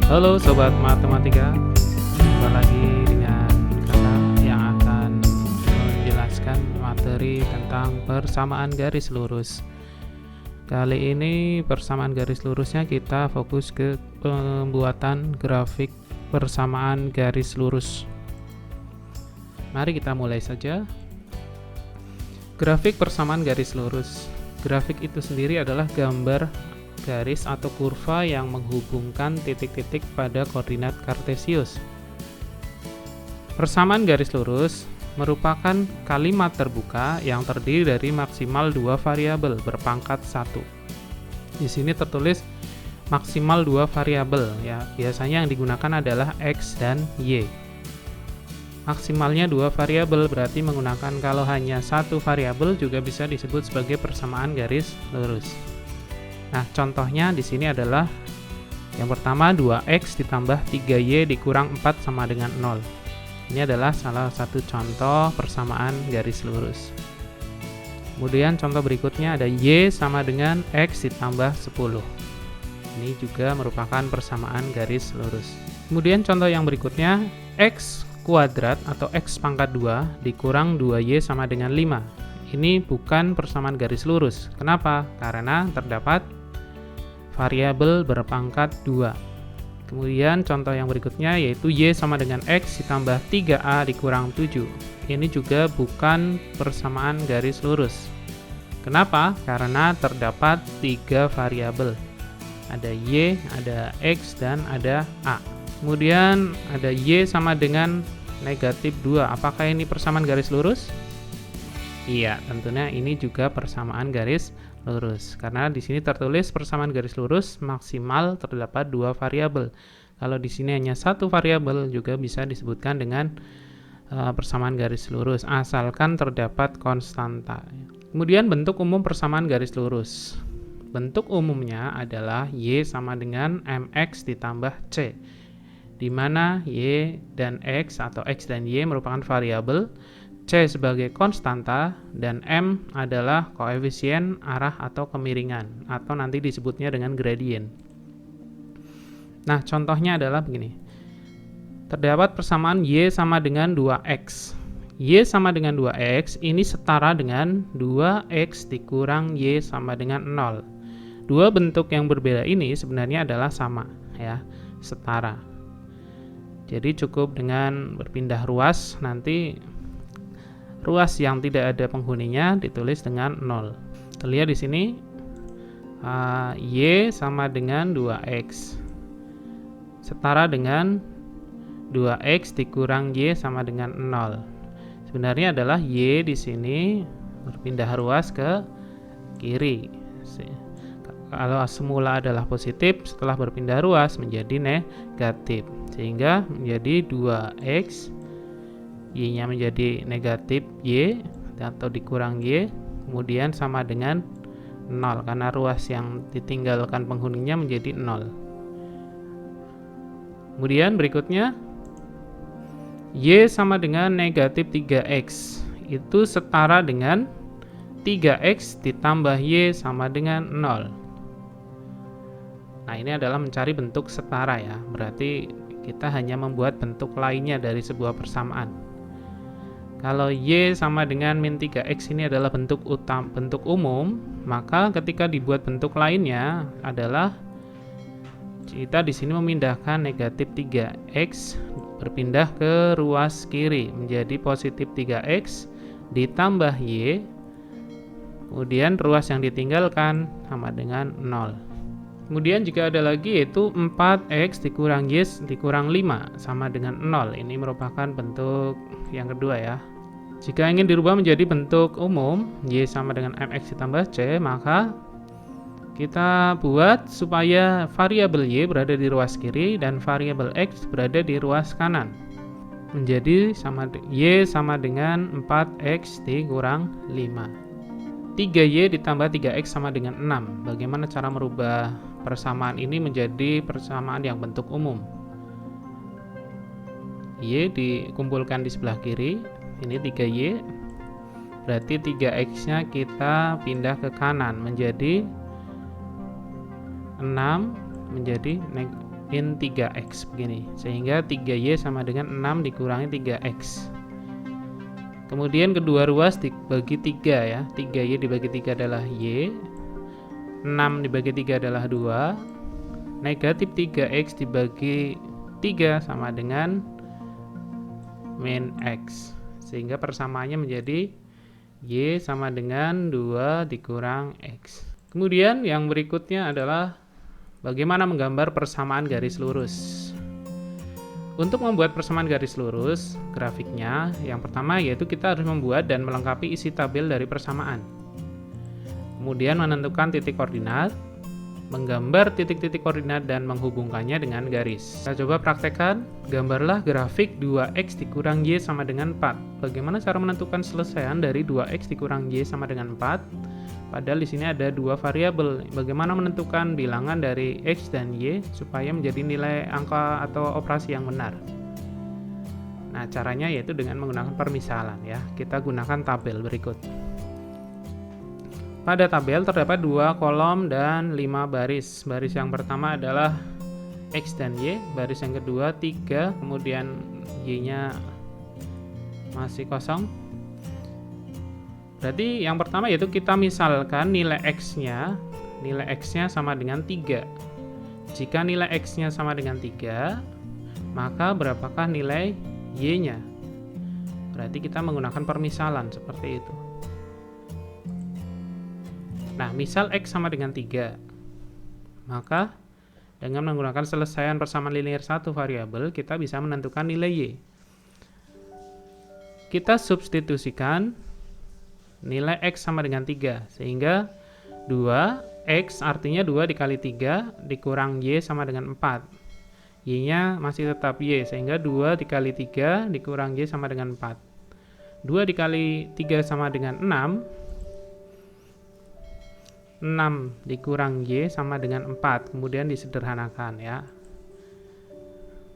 Halo Sobat Matematika, jumpa lagi dengan Kakak yang akan menjelaskan materi tentang persamaan garis lurus. Kali ini persamaan garis lurusnya kita fokus ke pembuatan grafik persamaan garis lurus. Mari kita mulai saja. Grafik persamaan garis lurus. Grafik itu sendiri adalah gambar garis atau kurva yang menghubungkan titik-titik pada koordinat kartesius. Persamaan garis lurus merupakan kalimat terbuka yang terdiri dari maksimal 2 variabel berpangkat 1. Di sini tertulis maksimal 2 variabel ya. Biasanya yang digunakan adalah X dan Y. Maksimalnya 2 variabel berarti menggunakan kalau hanya satu variabel juga bisa disebut sebagai persamaan garis lurus. Nah, contohnya di sini adalah yang pertama 2x ditambah 3y dikurang 4 sama dengan 0. Ini adalah salah satu contoh persamaan garis lurus. Kemudian contoh berikutnya ada y sama dengan x ditambah 10. Ini juga merupakan persamaan garis lurus. Kemudian contoh yang berikutnya x kuadrat atau x pangkat 2 dikurang 2y sama dengan 5. Ini bukan persamaan garis lurus. Kenapa? Karena terdapat variabel berpangkat 2. Kemudian contoh yang berikutnya yaitu y sama dengan x ditambah 3a dikurang 7. Ini juga bukan persamaan garis lurus. Kenapa? Karena terdapat 3 variabel. Ada y, ada x, dan ada a. Kemudian ada y sama dengan negatif 2. Apakah ini persamaan garis lurus? Iya, tentunya ini juga persamaan garis lurus. Karena di sini tertulis persamaan garis lurus maksimal terdapat 2 variabel. Kalau di sini hanya satu variabel juga bisa disebutkan dengan persamaan garis lurus asalkan terdapat konstanta. Kemudian bentuk umum persamaan garis lurus. Bentuk umumnya adalah y sama dengan mx ditambah c, di mana y dan x atau x dan y merupakan variabel, c sebagai konstanta, dan m adalah koefisien arah atau kemiringan, atau nanti disebutnya dengan gradien. Nah, contohnya adalah begini. Terdapat persamaan y sama dengan 2x. Y sama dengan 2x ini setara dengan 2x dikurang y sama dengan 0. Dua bentuk yang berbeda ini sebenarnya adalah sama, ya, setara. Jadi cukup dengan berpindah ruas, nanti ruas yang tidak ada penghuninya ditulis dengan 0. Terlihat di sini y sama dengan 2x setara dengan 2x dikurang y sama dengan 0. Sebenarnya adalah y di sini berpindah ruas ke kiri. Kalau semula adalah positif, setelah berpindah ruas menjadi negatif, sehingga menjadi 2x, y-nya menjadi negatif y atau dikurang y, kemudian sama dengan 0 karena ruas yang ditinggalkan penghuninya menjadi 0. Kemudian berikutnya y sama dengan negatif 3x, itu setara dengan 3x ditambah y sama dengan 0. Nah, ini adalah mencari bentuk setara ya, berarti kita hanya membuat bentuk lainnya dari sebuah persamaan. Kalau y sama dengan min 3x ini adalah bentuk umum, maka ketika dibuat bentuk lainnya adalah kita di sini memindahkan negatif 3x berpindah ke ruas kiri menjadi positif 3x ditambah y, kemudian ruas yang ditinggalkan sama dengan 0. Kemudian jika ada lagi yaitu 4x dikurang y dikurang 5 sama dengan 0. Ini merupakan bentuk yang kedua ya. Jika ingin dirubah menjadi bentuk umum y sama dengan mx ditambah c, maka kita buat supaya variabel y berada di ruas kiri dan variabel x berada di ruas kanan. Menjadi y sama dengan 4x dikurang 5. 3y ditambah 3x sama dengan 6. Bagaimana cara merubah persamaan ini menjadi persamaan yang bentuk umum? Y dikumpulkan di sebelah kiri, ini 3y, berarti 3x nya kita pindah ke kanan menjadi 6 menjadi min 3x begini. Sehingga 3y sama dengan 6 dikurangi 3x. Kemudian kedua ruas dibagi 3 ya. 3y dibagi 3 adalah y. 6 dibagi 3 adalah 2. Negatif 3x dibagi 3 sama dengan min x. Sehingga persamaannya menjadi y sama dengan 2 dikurang x. Kemudian yang berikutnya adalah bagaimana menggambar persamaan garis lurus. Untuk membuat persamaan garis lurus, grafiknya yang pertama yaitu kita harus membuat dan melengkapi isi tabel dari persamaan. Kemudian menentukan titik koordinat, menggambar titik-titik koordinat dan menghubungkannya dengan garis. Kita coba praktekkan, gambarlah grafik 2x dikurang y sama dengan 4. Bagaimana cara menentukan selesaian dari 2x dikurang y sama dengan 4? Padahal di sini ada dua variabel. Bagaimana menentukan bilangan dari x dan y supaya menjadi nilai angka atau operasi yang benar? Nah, caranya yaitu dengan menggunakan permisalan ya. Kita gunakan tabel berikut. Pada tabel terdapat 2 kolom dan 5 baris. Baris yang pertama adalah x dan y, baris yang kedua 3, kemudian y-nya masih kosong. Berarti yang pertama yaitu kita misalkan nilai x-nya sama dengan 3. Jika nilai x-nya sama dengan 3, maka berapakah nilai y-nya? Berarti kita menggunakan permisalan seperti itu. Nah, misal x sama dengan 3, maka dengan menggunakan selesaian persamaan linear satu variabel, kita bisa menentukan nilai y. Kita substitusikan nilai x sama dengan 3, sehingga 2x artinya 2 dikali 3 dikurang y sama dengan 4. Y-nya masih tetap y, sehingga 2 dikali 3 dikurang y sama dengan 4. 2 dikali 3 sama dengan 6. 6 dikurang y sama dengan 4, kemudian disederhanakan ya.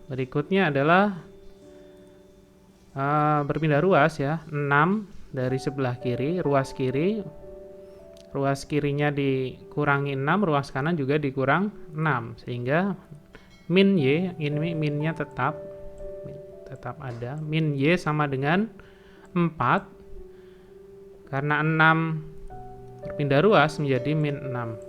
Berikutnya adalah berpindah ruas ya. 6 dari sebelah kiri, ruas kirinya dikurangi 6, ruas kanan juga dikurang 6, sehingga min y, ini minnya tetap ada, min y sama dengan 4, karena 6 berpindah ruas menjadi min 6,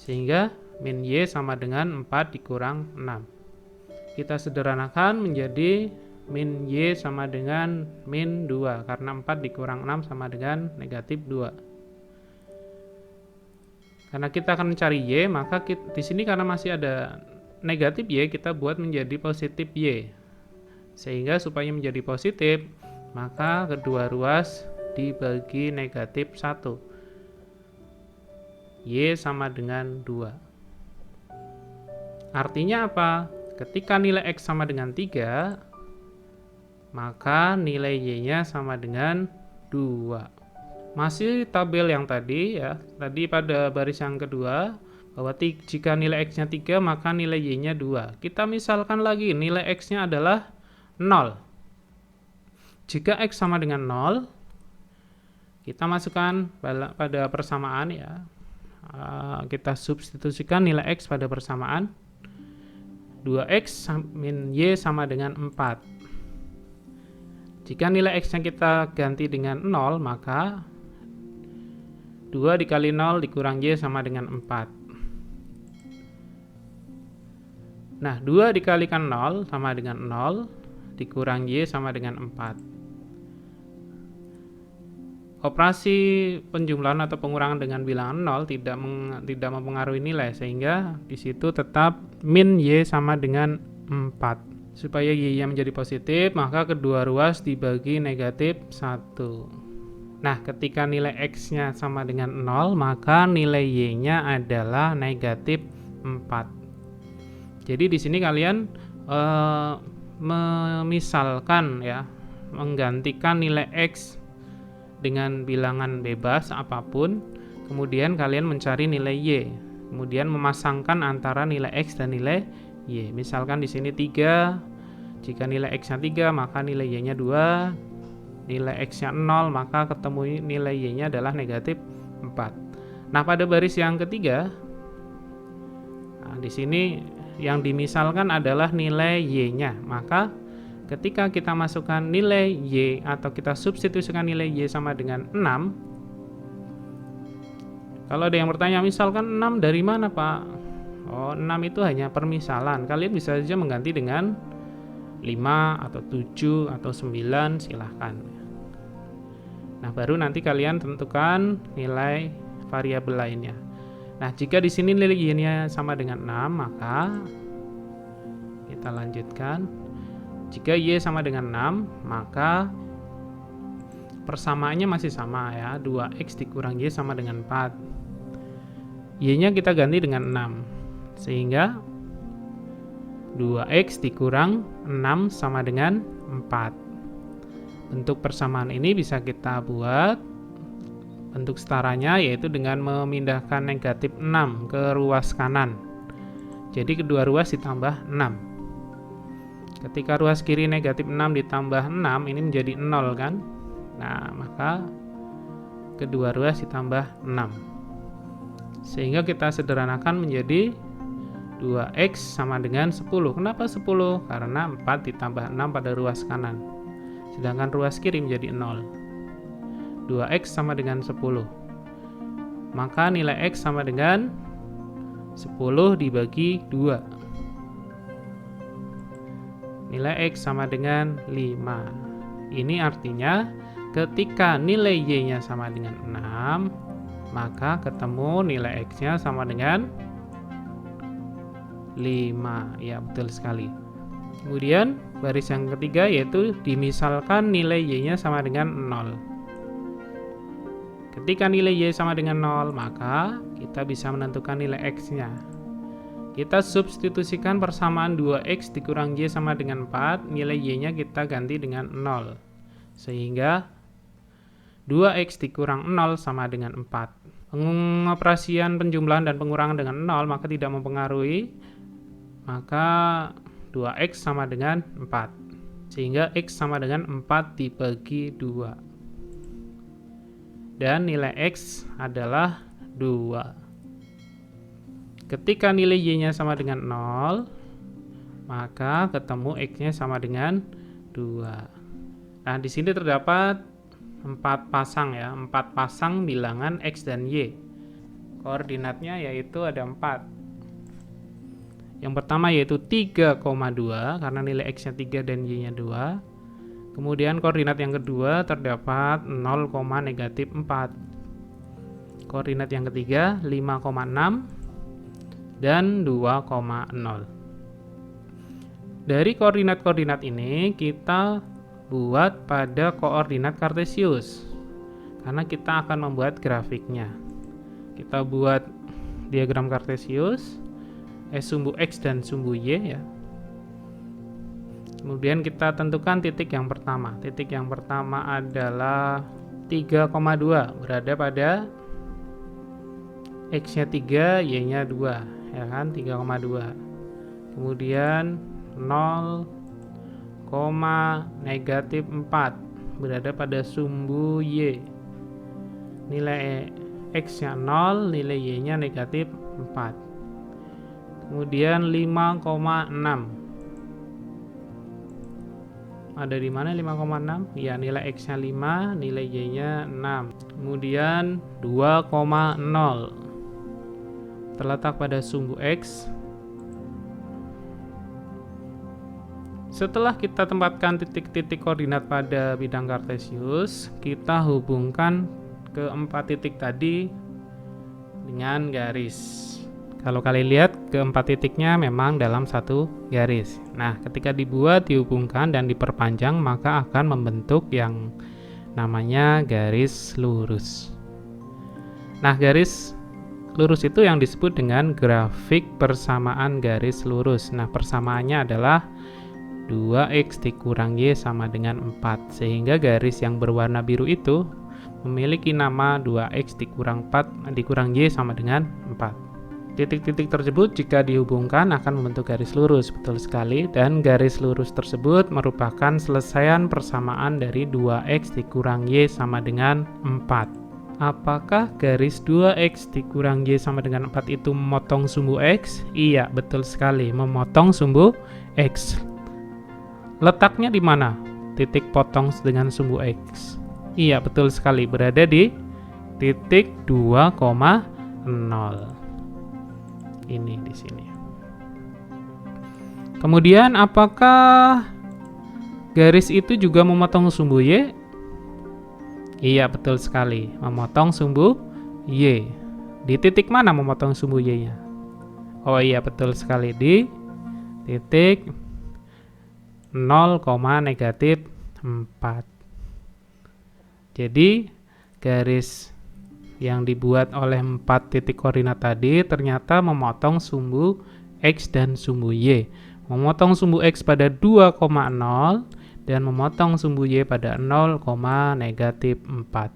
sehingga min y sama dengan 4 dikurang 6. Kita sederhanakan menjadi min y sama dengan min 2, karena 4 dikurang 6 sama dengan negatif 2. Karena kita akan mencari y, maka di sini karena masih ada negatif y, kita buat menjadi positif y. Sehingga supaya menjadi positif, maka kedua ruas dibagi negatif 1. Y sama dengan 2. Artinya apa? Ketika nilai x sama dengan 3, maka nilai y-nya sama dengan 2. Masih tabel yang tadi ya. Tadi pada baris yang kedua, bahwa jika nilai x-nya 3, maka nilai y-nya 2. Kita misalkan lagi, nilai x-nya adalah 0. Jika x sama dengan 0, kita masukkan pada persamaan ya. Kita substitusikan nilai x pada persamaan. 2x min y sama dengan 4. Jika nilai x-nya kita ganti dengan 0, maka 2 dikali 0 dikurang y sama dengan 4. Nah, 2 dikalikan 0 sama dengan 0, dikurang y sama dengan 4. Operasi penjumlahan atau pengurangan dengan bilangan 0 tidak mempengaruhi nilai, sehingga di situ tetap min y sama dengan 4. Supaya y-nya menjadi positif, maka kedua ruas dibagi negatif 1. Nah, ketika nilai x-nya sama dengan 0, maka nilai y-nya adalah negatif 4. Jadi di sini kalian memisalkan ya, menggantikan nilai x dengan bilangan bebas apapun, kemudian kalian mencari nilai y, kemudian memasangkan antara nilai x dan nilai y. Misalkan di sini 3, jika nilai x-nya 3, maka nilai y-nya 2. Nilai x-nya 0, maka ketemu nilai y-nya adalah negatif 4. Nah, pada baris yang ketiga, nah, di sini yang dimisalkan adalah nilai Y-nya. Maka ketika kita masukkan nilai Y atau kita substitusikan nilai Y sama dengan 6, kalau ada yang bertanya, misalkan 6 dari mana Pak? Oh, 6 itu hanya permisalan. Kalian bisa saja mengganti dengan 5 atau 7 atau 9, silahkan. Nah, baru nanti kalian tentukan nilai variabel lainnya. Nah, jika di sini nilai Y-nya sama dengan 6, maka kita lanjutkan. Jika Y sama dengan 6, maka persamaannya masih sama ya, 2X dikurang Y sama dengan 4. Y-nya kita ganti dengan 6. Sehingga 2X dikurang 6 sama dengan 4. Bentuk persamaan ini bisa kita buat bentuk setaranya, yaitu dengan memindahkan negatif 6 ke ruas kanan. Jadi kedua ruas ditambah 6. Ketika ruas kiri negatif 6 ditambah 6, ini menjadi 0 kan? Nah, maka kedua ruas ditambah 6. Sehingga kita sederhanakan menjadi 2X sama dengan 10. Kenapa 10? Karena 4 ditambah 6 pada ruas kanan. Sedangkan ruas kiri menjadi 0. 2X sama dengan 10. Maka nilai X sama dengan 10 dibagi 2. Nilai X sama dengan 5. Ini artinya ketika nilai Y-nya sama dengan 6, maka ketemu nilai X-nya sama dengan 5. Ya, betul sekali. Kemudian baris yang ketiga yaitu dimisalkan nilai Y-nya sama dengan 0. Ketika nilai Y sama dengan 0, maka kita bisa menentukan nilai X-nya. Kita substitusikan persamaan 2X dikurang Y sama dengan 4, nilai Y-nya kita ganti dengan 0. Sehingga 2X dikurang 0 sama dengan 4. Pengoperasian penjumlahan dan pengurangan dengan 0 maka tidak mempengaruhi, maka 2X sama dengan 4. Sehingga X sama dengan 4 dibagi 2. Dan nilai X adalah 2. Ketika nilai Y-nya sama dengan 0, maka ketemu X-nya sama dengan 2. Nah, di sini terdapat 4 pasang ya, 4 pasang bilangan X dan Y. Koordinatnya yaitu ada 4. Yang pertama yaitu 3,2 karena nilai X-nya 3 dan Y-nya 2. Kemudian koordinat yang kedua terdapat 0, negatif 4. Koordinat yang ketiga 5,6 dan 2,0. Dari koordinat-koordinat ini kita buat pada koordinat kartesius. Karena kita akan membuat grafiknya. Kita buat diagram kartesius, sumbu X dan sumbu Y ya. Kemudian kita tentukan titik yang pertama. Titik yang pertama adalah 3,2, berada pada X-nya 3, Y-nya 2, ya kan? 3,2. Kemudian 0, negatif 4, berada pada sumbu Y. Nilai X-nya 0, nilai Y-nya negatif 4. Kemudian 5,6. Ada di mana 5,6? Ya, nilai X-nya 5, nilai Y-nya 6. Kemudian 2,0 terletak pada sumbu X. Setelah kita tempatkan titik-titik koordinat pada bidang kartesius, kita hubungkan keempat titik tadi dengan garis. Kalau kalian lihat, keempat titiknya memang dalam satu garis. Nah, ketika dibuat, dihubungkan, dan diperpanjang, maka akan membentuk yang namanya garis lurus. Nah, garis lurus itu yang disebut dengan grafik persamaan garis lurus. Nah, persamaannya adalah 2X dikurang Y sama dengan 4. Sehingga garis yang berwarna biru itu memiliki nama 2X dikurang Y sama dengan 4. Titik-titik tersebut jika dihubungkan akan membentuk garis lurus, betul sekali, dan garis lurus tersebut merupakan selesaian persamaan dari 2X dikurang Y sama dengan 4. Apakah garis 2x dikurang y sama dengan 4 itu memotong sumbu x? Iya, betul sekali, memotong sumbu x. Letaknya di mana? Titik potong dengan sumbu x. Iya, betul sekali, berada di titik 2,0. Ini di sini. Kemudian, apakah garis itu juga memotong sumbu y? Iya, betul sekali, memotong sumbu y. Di titik mana memotong sumbu y-nya? Oh iya, betul sekali, di titik 0, negatif 4. Jadi, garis yang dibuat oleh 4 titik koordinat tadi ternyata memotong sumbu x dan sumbu y. Memotong sumbu x pada 2,0 dan memotong sumbu y pada 0, negatif 4.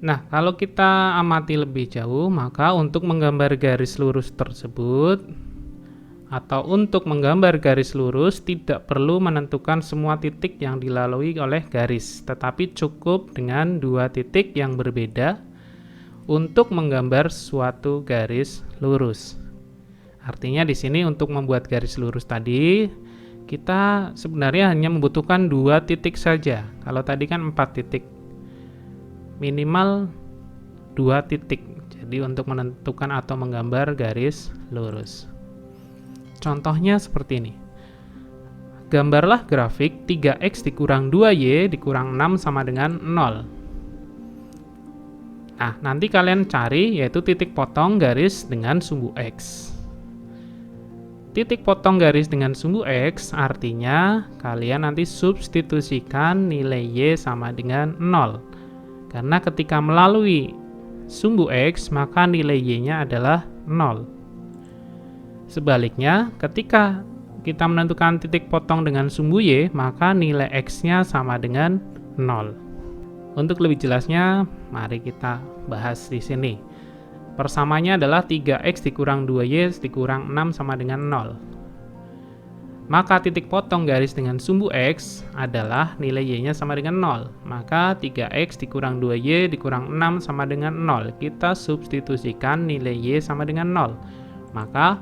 Nah, kalau kita amati lebih jauh, maka untuk menggambar garis lurus tersebut atau untuk menggambar garis lurus tidak perlu menentukan semua titik yang dilalui oleh garis, tetapi cukup dengan 2 titik yang berbeda untuk menggambar suatu garis lurus. Artinya di sini untuk membuat garis lurus tadi kita sebenarnya hanya membutuhkan 2 titik saja. Kalau tadi kan 4 titik, minimal 2 titik. Jadi untuk menentukan atau menggambar garis lurus. Contohnya seperti ini. Gambarlah grafik 3x dikurang 2y dikurang 6 sama dengan 0. Nah, nanti kalian cari yaitu titik potong garis dengan sumbu x. Titik potong garis dengan sumbu x artinya kalian nanti substitusikan nilai y sama dengan 0. Karena ketika melalui sumbu x maka nilai y-nya adalah 0. Sebaliknya, ketika kita menentukan titik potong dengan sumbu y maka nilai x-nya sama dengan 0. Untuk lebih jelasnya, mari kita bahas di sini. Persamanya adalah 3x dikurang 2y dikurang 6 sama dengan 0. Maka titik potong garis dengan sumbu x adalah nilai y-nya sama dengan 0. Maka 3x dikurang 2y dikurang 6 sama dengan 0. Kita substitusikan nilai y sama dengan 0. Maka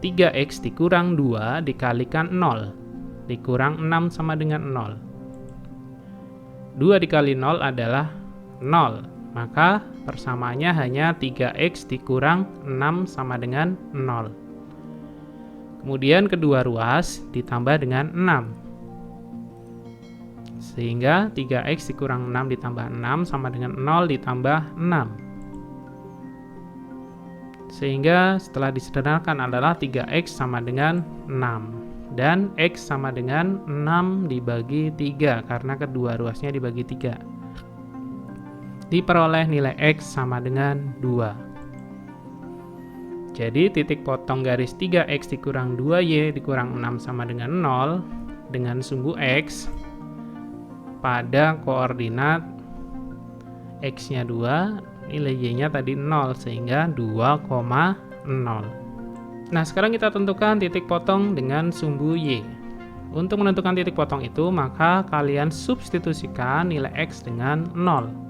3x dikurang 2 dikalikan 0. Dikurang 6 sama dengan 0. 2 dikali 0 adalah 0. Maka persamaannya hanya 3x dikurang 6 sama dengan 0. Kemudian kedua ruas ditambah dengan 6. Sehingga 3x dikurang 6 ditambah 6 sama dengan 0 ditambah 6. Sehingga setelah disederhanakan adalah 3x sama dengan 6. Dan x sama dengan 6 dibagi 3 karena kedua ruasnya dibagi 3. Diperoleh nilai x sama dengan 2. Jadi titik potong garis 3x dikurang 2y dikurang 6 sama dengan 0 dengan sumbu x pada koordinat x-nya 2, nilai y-nya tadi 0 sehingga 2,0. Nah, sekarang kita tentukan titik potong dengan sumbu y. Untuk menentukan titik potong itu, maka kalian substitusikan nilai x dengan 0.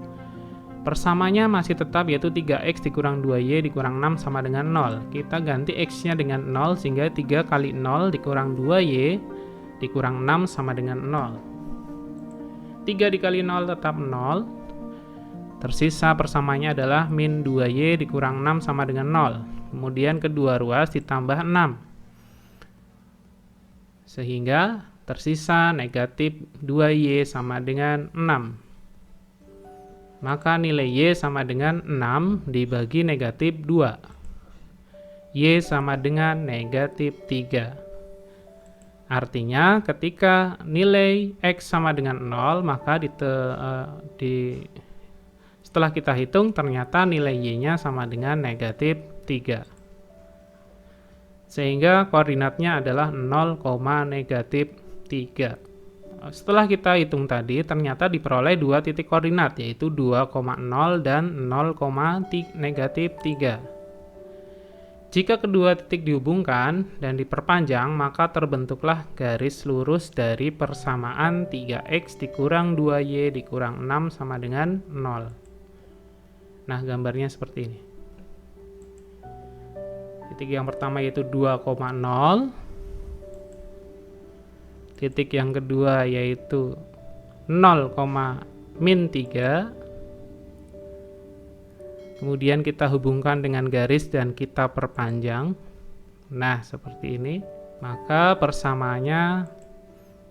Persamanya masih tetap yaitu 3x dikurang 2y dikurang 6 sama dengan 0. Kita ganti x-nya dengan 0 sehingga 3 kali 0 dikurang 2y dikurang 6 sama dengan 0. 3 dikali 0 tetap 0. Tersisa persamanya adalah min 2y dikurang 6 sama dengan 0. Kemudian kedua ruas ditambah 6. Sehingga tersisa negatif 2y sama dengan 6. Maka nilai y sama dengan 6 dibagi negatif 2. Y sama dengan negatif 3. Artinya ketika nilai x sama dengan 0, maka setelah kita hitung ternyata nilai y-nya sama dengan negatif 3. Sehingga koordinatnya adalah 0, negatif 3. Setelah kita hitung tadi, ternyata diperoleh 2 titik koordinat, yaitu 2,0 dan 0, negatif 3. Jika kedua titik dihubungkan dan diperpanjang, maka terbentuklah garis lurus dari persamaan 3x dikurang 2y dikurang 6 sama dengan 0. Nah, gambarnya seperti ini. Titik yang pertama yaitu 2,0. Titik yang kedua yaitu 0,-3. Kemudian kita hubungkan dengan garis dan kita perpanjang. Nah, seperti ini. Maka persamaannya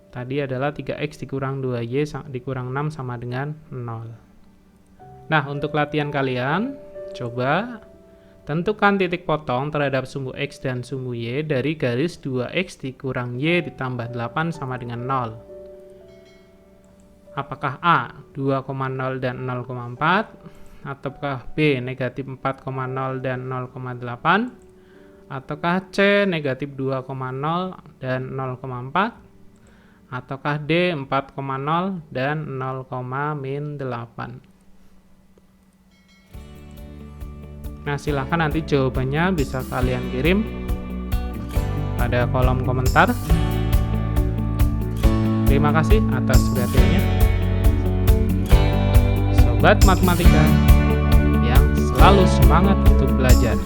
tadi adalah 3x dikurang 2y dikurang 6 sama dengan 0. Nah, untuk latihan kalian, coba tentukan titik potong terhadap sumbu x dan sumbu y dari garis 2x dikurang y ditambah 8 sama dengan 0. Apakah A 2,0 dan 0,4? Ataukah B negatif 4,0 dan 0,8? Ataukah C negatif 2,0 dan 0,4? Ataukah D 4,0 dan 0,-8? Nah, silahkan nanti jawabannya bisa kalian kirim pada kolom komentar. Terima kasih atas perhatiannya. Sobat matematika yang selalu semangat untuk belajar.